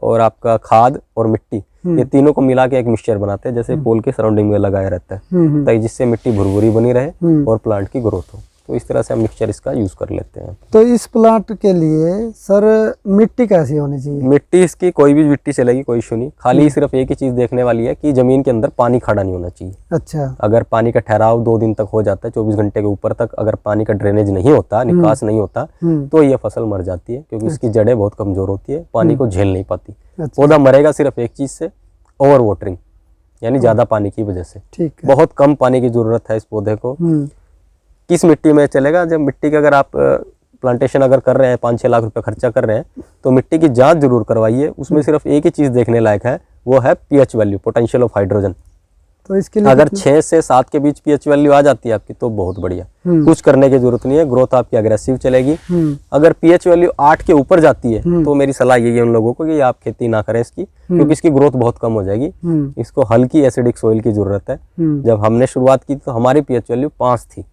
और आपका खाद और मिट्टी, ये तीनों को मिला के एक मिक्सचर बनाते हैं, जैसे पोल के सराउंडिंग में लगाया रहता है, ताकि जिससे मिट्टी भुरभुरी बनी रहे और प्लांट की ग्रोथ हो। तो इस तरह से हम मिक्सचर इसका यूज कर लेते हैं। तो इस प्लांट के लिए सर मिट्टी कैसी होनी चाहिए? मिट्टी इसकी कोई भी मिट्टी चलेगी, कोई इशू नहीं। खाली सिर्फ एक ही चीज देखने वाली है कि जमीन के अंदर पानी खड़ा नहीं होना चाहिए। अच्छा। अगर पानी का ठहराव 2 दिन तक हो जाता है, 24 घंटे के ऊपर तक अगर पानी का ड्रेनेज नहीं होता, निकास नहीं होता, तो ये फसल मर जाती है, क्योंकि इसकी जड़ें बहुत कमजोर होती है, पानी को झेल नहीं पाती। पौधा मरेगा सिर्फ एक चीज से, ओवर वाटरिंग, यानी ज्यादा पानी की वजह से। ठीक है। बहुत कम पानी की जरूरत है इस पौधे को। किस मिट्टी में चलेगा? जब मिट्टी का अगर आप प्लांटेशन अगर कर रहे हैं, 5-6 लाख रुपए खर्चा कर रहे हैं, तो मिट्टी की जांच जरूर करवाइए। उसमें सिर्फ एक ही चीज देखने लायक है, वो है pH value, potential of hydrogen. तो इसके लिए अगर 6 से 7 के बीच pH वैल्यू आ जाती है आपकी, तो बहुत बढ़िया, कुछ करने की जरूरत नहीं है, ग्रोथ आपकी अग्रेसिव चलेगी। अगर pH वैल्यू 8 के ऊपर जाती है, तो मेरी सलाह यही है उन लोगों को कि आप खेती ना करें इसकी, क्योंकि इसकी ग्रोथ बहुत कम हो जाएगी। इसको हल्की एसिडिक सोइल की जरूरत है। जब हमने शुरुआत की तो हमारी pH वैल्यू 5 थी,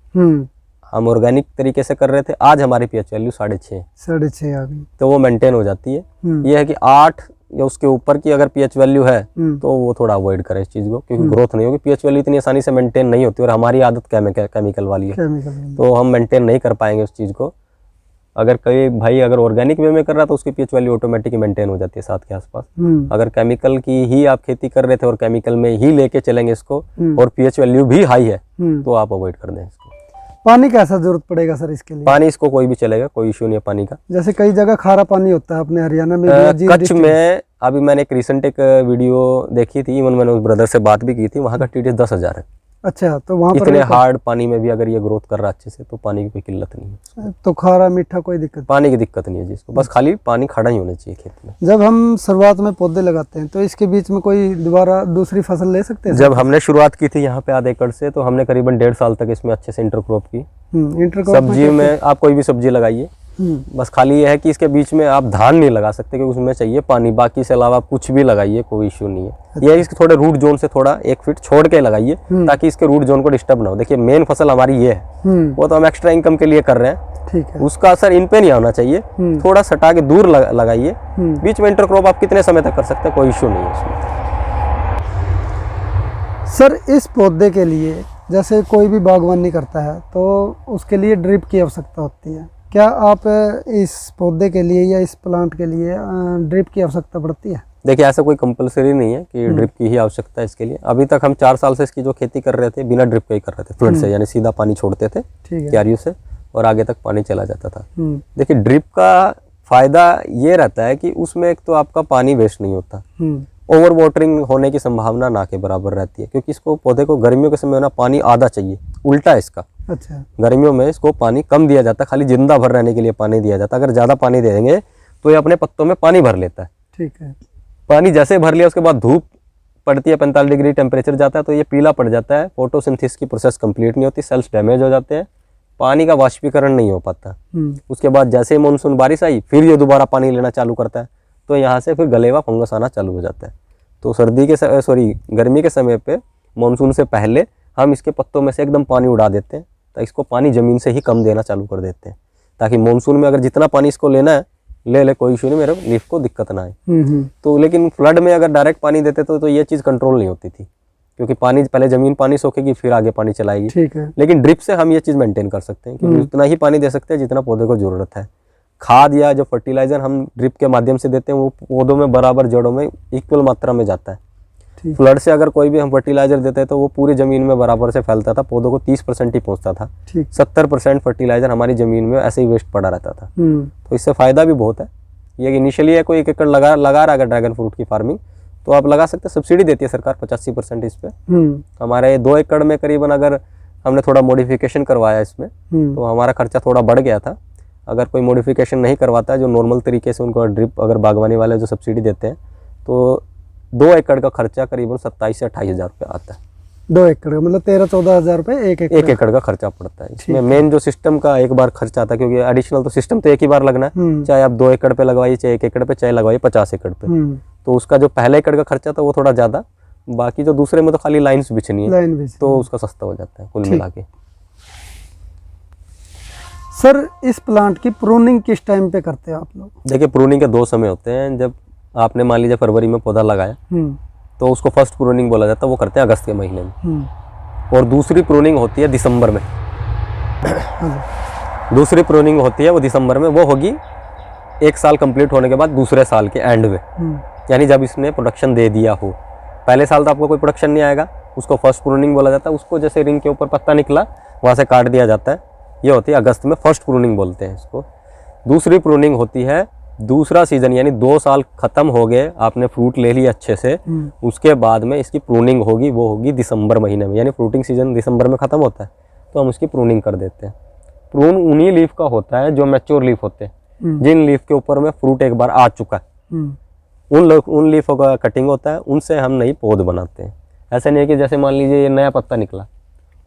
हम ऑर्गेनिक तरीके से कर रहे थे। आज हमारी pH वैल्यू 6.5 आ गई, तो वो मेंटेन हो जाती है। ये है कि 8 या उसके ऊपर की अगर pH वैल्यू है तो वो थोड़ा अवॉइड करें इस चीज को, क्योंकि ग्रोथ नहीं होगी। pH वैल्यू इतनी आसानी से मेंटेन नहीं होती, और हमारी आदत केमिकल वाली है, तो हम मेंटेन नहीं कर पाएंगे उस चीज को। अगर कोई भाई अगर ऑर्गेनिक वे में कर रहा तो उसकी pH वैल्यू ऑटोमेटिक मेंटेन हो जाती है 7 के आसपास। अगर केमिकल की ही आप खेती कर रहे थे और केमिकल में ही लेके चलेंगे इसको, और pH वैल्यू भी हाई है, तो आप अवॉइड कर दें इसको। पानी कैसा जरूरत पड़ेगा सर इसके लिए? पानी इसको कोई भी चलेगा, कोई इशू नहीं है पानी का। जैसे कई जगह खारा पानी होता है, अपने हरियाणा में कच्छ में अभी मैंने एक रिसेंट एक वीडियो देखी थी, इवन मैंने उस ब्रदर से बात भी की थी, वहाँ का TDS 10,000 है। अच्छा, तो वहाँ पर इतने हार्ड पानी में भी अगर ये ग्रोथ कर रहा है अच्छे से, तो पानी की कोई किल्लत नहीं है। तो खारा मीठा कोई दिक्कत? पानी की दिक्कत नहीं है जिसको, बस खाली पानी खड़ा ही होना चाहिए खेत में। जब हम शुरुआत में पौधे लगाते हैं तो इसके बीच में कोई दोबारा दूसरी फसल ले सकते हैं? जब हमने शुरुआत की थी यहाँ पे आधे एकड़ से, तो हमने करीबन 1.5 साल तक इसमें अच्छे से इंटरक्रॉप की। सब्जी में आप कोई भी सब्जी लगाइए, बस खाली ये है कि इसके बीच में आप धान नहीं लगा सकते, क्योंकि उसमें चाहिए पानी। बाकी से अलावा कुछ भी लगाइए, कोई इश्यू नहीं है। ये है इसके थोड़े रूट जोन से थोड़ा 1 फीट छोड़ के लगाइए, ताकि इसके रूट जोन को डिस्टर्ब ना हो। देखिए मेन फसल हमारी ये है, वो तो हम एक्स्ट्रा इनकम के लिए कर रहे हैं, ठीक है। उसका असर इन पे नहीं आना चाहिए। थोड़ा सटा के दूर लगाइए, बीच में इंटरक्रॉप आप कितने समय तक कर सकते हैं, कोई इश्यू नहीं है उसमें। सर इस पौधे के लिए जैसे कोई भी बागवानी करता है तो उसके लिए ड्रिप की आवश्यकता होती है, क्या आप इस पौधे के लिए या इस प्लांट के लिए ड्रिप की आवश्यकता पड़ती है? देखिए ऐसा कोई कंपलसरी नहीं है कि ड्रिप की ही आवश्यकता है इसके लिए। अभी तक हम 4 साल से इसकी जो खेती कर रहे थे बिना ड्रिप के ही कर रहे थे, फ्लड से, यानी सीधा पानी छोड़ते थे क्यारियों से और आगे तक पानी चला जाता था। देखिए ड्रिप का फायदा ये रहता है कि उसमें एक तो आपका पानी वेस्ट नहीं होता, ओवर वाटरिंग होने की संभावना ना के बराबर रहती है, क्योंकि इसको पौधे को गर्मियों के समय ना पानी आधा चाहिए, उल्टा है इसका। अच्छा। गर्मियों में इसको पानी कम दिया जाता है, खाली जिंदा भर रहने के लिए पानी दिया जाता है। अगर ज्यादा पानी दे देंगे तो ये अपने पत्तों में पानी भर लेता है। ठीक है। पानी जैसे भर लिया उसके बाद धूप पड़ती है, 45 डिग्री टेम्परेचर जाता है, तो ये पीला पड़ जाता है, फोटोसिंथेसिस की प्रोसेस कंप्लीट नहीं होती, सेल्स डैमेज हो जाते हैं, पानी का वाष्पीकरण नहीं हो पाता। उसके बाद जैसे ही मानसून बारिश आई फिर ये दोबारा पानी लेना चालू करता है, तो यहाँ से फिर गलेवा फंगस आना चालू हो जाता है। तो गर्मी के समय पे मानसून से पहले हम इसके पत्तों में से एकदम पानी उड़ा देते हैं, तो इसको पानी ज़मीन से ही कम देना चालू कर देते हैं, ताकि मानसून में अगर जितना पानी इसको लेना है ले, कोई इशू नहीं, मेरे लीफ को दिक्कत ना आए। तो लेकिन फ्लड में अगर डायरेक्ट पानी देते तो ये चीज़ कंट्रोल नहीं होती थी, क्योंकि पानी पहले ज़मीन पानी सोखेगी फिर आगे पानी चलाएगी। ठीक है। लेकिन ड्रिप से हम ये चीज़ मेंटेन कर सकते हैं, क्योंकि उतना ही पानी दे सकते हैं जितना पौधे को ज़रूरत है। खाद या जो फर्टिलाइजर हम ड्रिप के माध्यम से देते हैं वो पौधों में बराबर जड़ों में इक्वल मात्रा में जाता है। फ्लड से अगर कोई भी हम फर्टिलाइजर देते हैं तो वो पूरी जमीन में बराबर से फैलता था, पौधों को 30% ही पहुंचता था। 70% फर्टिलाइजर हमारी जमीन में ऐसे ही वेस्ट पड़ा रहता था। तो इससे फायदा भी बहुत है। ये इनिशियली है कोई 1 एकड़ लगा रहा है ड्रैगन फ्रूट की फार्मिंग तो आप लगा सकते हैं, सब्सिडी देती है सरकार 85% इस पे। हमारे 2 एकड़ में करीबन अगर हमने थोड़ा मॉडिफिकेशन करवाया इसमें तो हमारा खर्चा थोड़ा बढ़ गया था। अगर कोई मॉडिफिकेशन नहीं करवाता जो नॉर्मल तरीके से उनको ड्रिप अगर बागवानी वाले जो सब्सिडी देते हैं तो 2 एकड़ का खर्चा करीबन 27 से 28 हज़ार रुपये आता है। 2 एकड़ का मतलब 13-14 हज़ार रुपये 1 एकड़ का खर्चा पड़ता है। इसमें मेन जो सिस्टम का एक बार खर्चा आता है, क्योंकि एडिशनल तो सिस्टम तो एक ही बार लगना है, चाहे आप 2 एकड़ पे लगवाइए, चाहे 1 एकड़ पे, चाहे लगवाइए 50 एकड़ पे। तो उसका जो पहले एकड़ का खर्चा था वो थोड़ा ज़्यादा, बाकी जो दूसरे में तो खाली लाइन्स बिछनी है तो उसका सस्ता हो जाता है कुल मिला के। सर इस प्लांट की प्रूनिंग किस टाइम पे करते हैं आप लोग? देखिए प्रूनिंग के 2 समय होते हैं। जब आपने मान लीजिए फरवरी में पौधा लगाया तो उसको फर्स्ट प्रूनिंग बोला जाता है, वो करते हैं अगस्त के महीने में। और दूसरी प्रूनिंग होती है दिसंबर में। दूसरी प्रूनिंग होती है वो दिसंबर में, वो होगी 1 साल कंप्लीट होने के बाद दूसरे साल के एंड में, यानी जब इसने प्रोडक्शन दे दिया हो। पहले साल तो आपको कोई प्रोडक्शन नहीं आएगा, उसको फर्स्ट प्रूनिंग बोला जाता है। उसको जैसे रिंग के ऊपर पत्ता निकला वहाँ से काट दिया जाता है, ये होती है अगस्त में, फर्स्ट प्रूनिंग बोलते हैं इसको। दूसरी प्रूनिंग होती है दूसरा सीजन, यानी 2 साल खत्म हो गए, आपने फ्रूट ले लिया अच्छे से, उसके बाद में इसकी प्रूनिंग होगी, वो होगी दिसंबर महीने में, यानी फ्रूटिंग सीजन दिसंबर में खत्म होता है तो हम उसकी प्रूनिंग कर देते हैं। प्रून उन्हीं लीफ का होता है जो मैच्योर लीफ होते हैं, जिन लीफ के ऊपर में फ्रूट एक बार आ चुका है, उन लीफों का कटिंग होता है, उनसे हम नई पौध बनाते हैं। ऐसा नहीं है कि जैसे मान लीजिए ये नया पत्ता निकला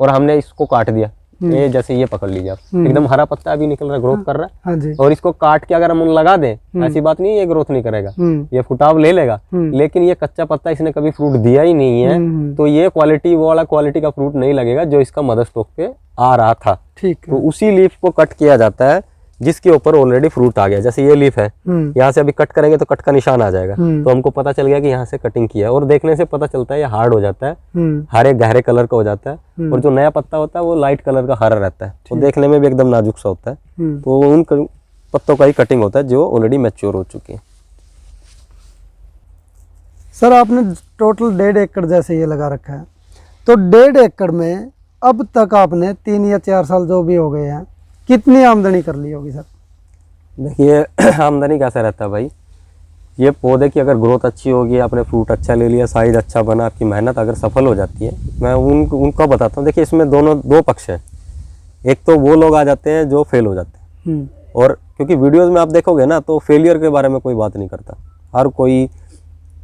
और हमने इसको काट दिया, ये जैसे ये पकड़ लीजिए आप, एकदम हरा पत्ता अभी निकल रहा है, ग्रोथ कर रहा है, हाँ जी। और इसको काट के अगर हम लगा दें, ऐसी बात नहीं है ये ग्रोथ नहीं करेगा, ये फुटाव ले लेगा, लेकिन ये कच्चा पत्ता इसने कभी फ्रूट दिया ही नहीं है तो ये क्वालिटी वो वाला क्वालिटी का फ्रूट नहीं लगेगा जो इसका मदर स्टॉक पे आ रहा था। ठीक है। तो उसी लीफ को कट किया जाता है जिसके ऊपर ऑलरेडी फ्रूट आ गया। जैसे ये लीफ है, यहाँ से अभी कट करेंगे तो कट का निशान आ जाएगा, तो हमको पता चल गया कि यहाँ से कटिंग किया, और देखने से पता चलता है ये हार्ड हो जाता है, हरे गहरे कलर का हो जाता है, और जो नया पत्ता होता है वो लाइट कलर का हरा रहता है, तो देखने में भी एकदम नाजुक सा होता है। तो उन पत्तों का ही कटिंग होता है जो ऑलरेडी मैच्योर हो चुके हैं। सर आपने टोटल 1.5 एकड़ जैसे ये लगा रखा है, तो 1.5 एकड़ में अब तक आपने 3 या 4 साल जो भी हो गए हैं, कितनी आमदनी कर ली होगी सर? देखिए आमदनी कैसा रहता है भाई, ये पौधे की अगर ग्रोथ अच्छी होगी, आपने फ्रूट अच्छा ले लिया, साइज अच्छा बना, आपकी मेहनत अगर सफल हो जाती है, मैं उनका बताता हूँ। देखिए इसमें दो पक्ष हैं। एक तो वो लोग आ जाते हैं जो फेल हो जाते हैं, और क्योंकि वीडियोस में आप देखोगे ना तो फेलियर के बारे में कोई बात नहीं करता, हर कोई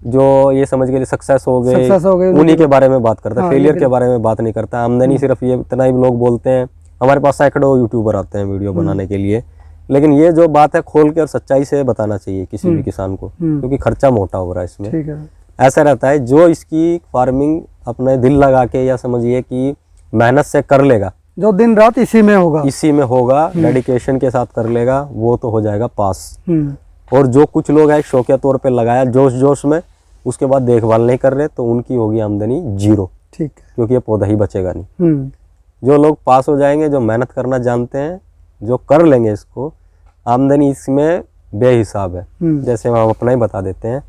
जो ये समझ के लिए सक्सेस हो गए उन्हीं के बारे में बात करता है, फेलियर के बारे में बात नहीं करता। आमदनी सिर्फ ये इतना ही लोग बोलते हैं। हमारे पास सैकड़ों यूट्यूबर आते हैं वीडियो बनाने के लिए, लेकिन ये जो बात है खोल के और सच्चाई से बताना चाहिए किसी भी किसान को, क्योंकि खर्चा मोटा हो रहा है इसमें। ठीक है। ऐसा रहता है जो इसकी फार्मिंग अपने दिल लगा के या समझिए कि मेहनत से कर लेगा, जो दिन रात इसी में होगा, डेडिकेशन के साथ कर लेगा, वो तो हो जाएगा पास। और जो कुछ लोग हैं शौकिया तौर पे लगाया जोश में, उसके बाद देखभाल नहीं कर रहे, तो उनकी होगी आमदनी 0। ठीक है। क्योंकि ये पौधा ही बचेगा नहीं। जो लोग पास हो जाएंगे, जो मेहनत करना जानते हैं, जो कर लेंगे इसको, आमदनी इसमें बेहिसाब है। जैसे हम अपना ही बता देते हैं,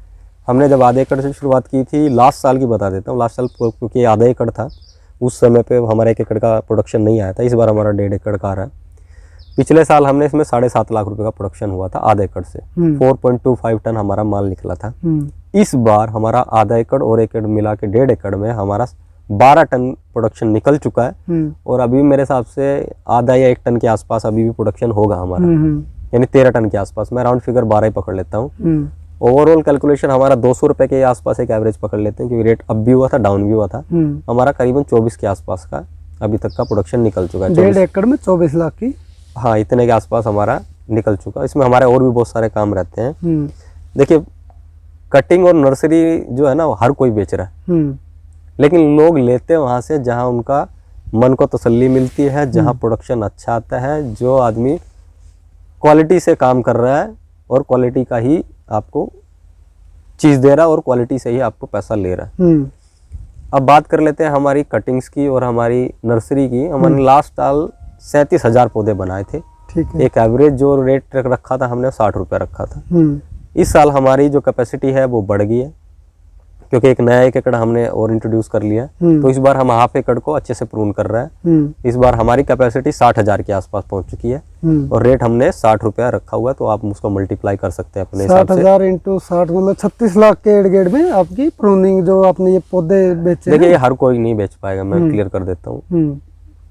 हमने जब आधे एकड़ से शुरुआत की थी, लास्ट साल की बता देता हूँ, लास्ट साल क्योंकि आधा एकड़ था, उस समय पे हमारा 1 एकड़ का प्रोडक्शन नहीं आया था, इस बार हमारा 1.5 एकड़ का आ रहा है। पिछले साल हमने इसमें 7.5 लाख रुपए का प्रोडक्शन हुआ था आधे एकड़ से, 4.25 टन हमारा माल निकला था। इस बार हमारा आधा एकड़ और 1 एकड़ मिला के 1.5 एकड़ में हमारा 12 टन प्रोडक्शन निकल चुका है, और अभी मेरे हिसाब से आधा या 1 टन के आसपास अभी भी प्रोडक्शन होगा हमारा, यानी 13 टन के आसपास। मैं राउंड फिगर 12 ही पकड़ लेता हूँ। ओवरऑल कैलकुलेशन हमारा 200 रुपए के आसपास एक एवरेज पकड़ लेते हैं, क्योंकि रेट अप भी हुआ था डाउन भी हुआ था। हमारा करीबन 24 के आसपास का अभी तक का प्रोडक्शन निकल चुका है। 1.5 एकड़ में 24 लाख की, हाँ इतने के आसपास हमारा निकल चुका है। इसमें हमारे और भी बहुत सारे काम रहते हैं। देखिए कटिंग और नर्सरी जो है ना, हर कोई बेच रहा है, लेकिन लोग लेते हैं वहां से जहां उनका मन को तसल्ली मिलती है, जहां प्रोडक्शन अच्छा आता है, जो आदमी क्वालिटी से काम कर रहा है और क्वालिटी का ही आपको चीज दे रहा है और क्वालिटी से ही आपको पैसा ले रहा है। अब बात कर लेते हैं हमारी कटिंग्स की और हमारी नर्सरी की। हमने लास्ट साल 37,000 पौधे बनाए थे। ठीक है। एक एवरेज जो रेट रखा था हमने 60 रुपये रखा था। इस साल हमारी जो कैपेसिटी है वो बढ़ गई है, क्योंकि एक नया 1 एकड़ हमने और इंट्रोड्यूस कर लिया। तो इस बार हम हाफ एकड़ को अच्छे से प्रून कर रहे हैं। इस बार हमारी कैपेसिटी 60,000 के आसपास पहुंच चुकी है और रेट हमने 60 रुपया रखा हुआ है। तो आप उसको मल्टीप्लाई कर सकते हैं अपने हिसाब से। 60,000 इंटू 60 मतलब 36 लाख के इर्द गिर्द में आपकी प्रूनिंग जो आपने ये पौधे बेचे। देखिए ये हर कोई नहीं बेच पाएगा, मैं क्लियर कर देता हूँ।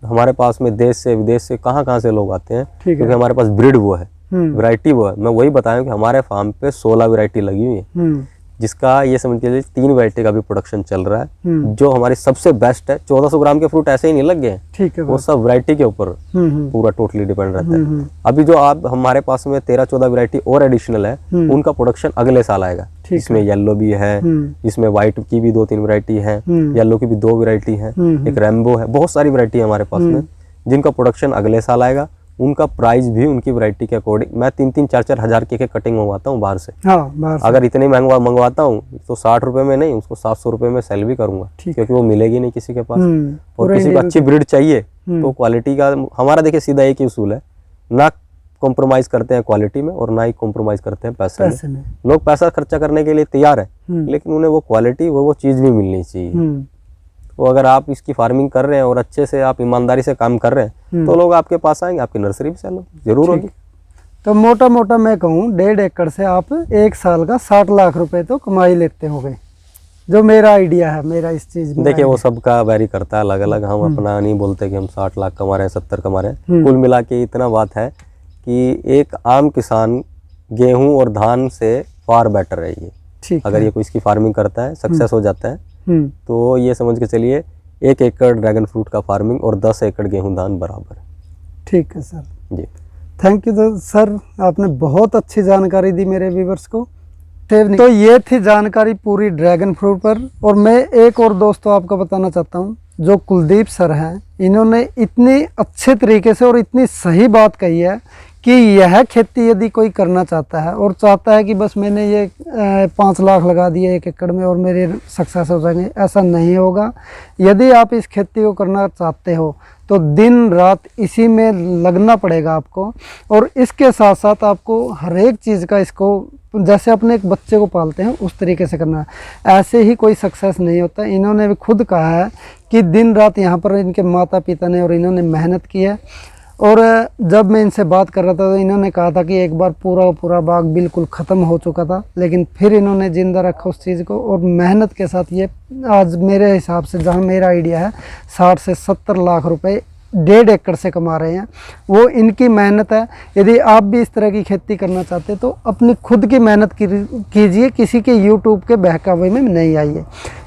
हमारे पास में देश से विदेश से कहाँ से लोग आते हैं, क्योंकि हमारे पास ब्रीड वो है, वैरायटी वो है। मैं वही बताया कि हमारे फार्म पे 16 वैरायटी लगी हुई है, जिसका ये समझ के लिए 3 वैरायटी का भी प्रोडक्शन चल रहा है, जो हमारी सबसे बेस्ट है। 1400 ग्राम के फ्रूट ऐसे ही नहीं लग गए, ठीक है, वो सब वैरायटी के ऊपर पूरा टोटली डिपेंड रहता है। अभी जो आप हमारे पास में 13-14 वैरायटी और एडिशनल है, उनका प्रोडक्शन अगले साल आएगा। इसमें येलो भी है, इसमें व्हाइट की भी 2-3 वैरायटी है, येलो की भी 2 वैरायटी है, एक रेनबो है, बहुत सारी वैरायटी है हमारे पास में, जिनका प्रोडक्शन अगले साल आएगा। उनका प्राइस भी उनकी वैरायटी के अकॉर्डिंग, मैं 3-3, 4-4 हजार की कटिंग मंगवाता हूँ बाहर से। बाहर से। अगर इतनी महंगा मंगवाता हूँ तो 60 रुपए में नहीं, उसको 700 रुपए में सेल भी करूंगा, क्योंकि वो मिलेगी नहीं किसी के पास। और किसी को अच्छी ब्रीड चाहिए तो क्वालिटी का हमारा देखिए सीधा एक ही उसूल है, ना कॉम्प्रोमाइज करते हैं क्वालिटी में और ना ही कॉम्प्रोमाइज करते हैं पैसे में। लोग पैसा खर्चा करने के लिए तैयार है, लेकिन उन्हें वो क्वालिटी वो चीज भी मिलनी चाहिए। तो अगर आप इसकी फार्मिंग कर रहे हैं और अच्छे से आप ईमानदारी से काम कर रहे हैं, तो लोग आपके पास आएंगे, आपकी नर्सरी भी सेल जरूर होगी। तो मोटा मोटा मैं कहूँ 1.5 एकड़ से आप 1 साल का 60 लाख रुपए तो कमाई लेते होंगे, जो मेरा आइडिया है, मेरा इस चीज में। देखिए वो सबका वेरी करता है अलग अलग, हम अपना नहीं बोलते कि हम 60 लाख कमा रहे हैं, 70 कमा रहे हैं। कुल मिला के इतना बात है कि एक आम किसान गेहूं और धान से फार बेटर है ये। अगर ये कोई इसकी फार्मिंग करता है, सक्सेस हो जाता है, तो ये समझ के चलिए 1 एकड़ ड्रैगन फ्रूट का फार्मिंग और 10 एकड़ गेहूं धान बराबर है। ठीक है सर जी, थैंक यू। तो सर आपने बहुत अच्छी जानकारी दी मेरे व्यूअर्स को। तो ये थी जानकारी पूरी ड्रैगन फ्रूट पर। और मैं एक और दोस्तों आपको बताना चाहता हूँ, जो कुलदीप सर हैं, इन्होंने इतनी अच्छे तरीके से और इतनी सही बात कही है कि यह खेती यदि कोई करना चाहता है और चाहता है कि बस मैंने ये 5 लाख लगा दिए 1 एकड़ में और मेरे सक्सेस हो जाएंगे, ऐसा नहीं होगा। यदि आप इस खेती को करना चाहते हो तो दिन रात इसी में लगना पड़ेगा आपको, और इसके साथ साथ आपको हर एक चीज़ का इसको जैसे अपने एक बच्चे को पालते हैं उस तरीके से करना है। ऐसे ही कोई सक्सेस नहीं होता। इन्होंने भी खुद कहा है कि दिन रात यहाँ पर इनके माता पिता ने और इन्होंने मेहनत की है। और जब मैं इनसे बात कर रहा था तो इन्होंने कहा था कि एक बार पूरा बाग बिल्कुल ख़त्म हो चुका था, लेकिन फिर इन्होंने ज़िंदा रखा उस चीज़ को और मेहनत के साथ ये आज मेरे हिसाब से, जहां मेरा आइडिया है, 60 से 70 लाख रुपए 1.5 एकड़ से कमा रहे हैं। वो इनकी मेहनत है। यदि आप भी इस तरह की खेती करना चाहते हैं तो अपनी खुद की मेहनत कीजिए, किसी के यूट्यूब के बहकावे में नहीं आइए।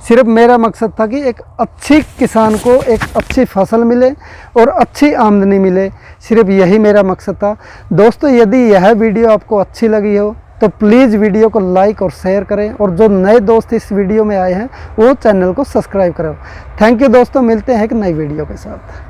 सिर्फ मेरा मकसद था कि एक अच्छी किसान को एक अच्छी फसल मिले और अच्छी आमदनी मिले, सिर्फ यही मेरा मकसद था। दोस्तों यदि यह वीडियो आपको अच्छी लगी हो तो प्लीज़ वीडियो को लाइक और शेयर करें, और जो नए दोस्त इस वीडियो में आए हैं वो चैनल को सब्सक्राइब करें। थैंक यू दोस्तों, मिलते हैं एक नई वीडियो के साथ।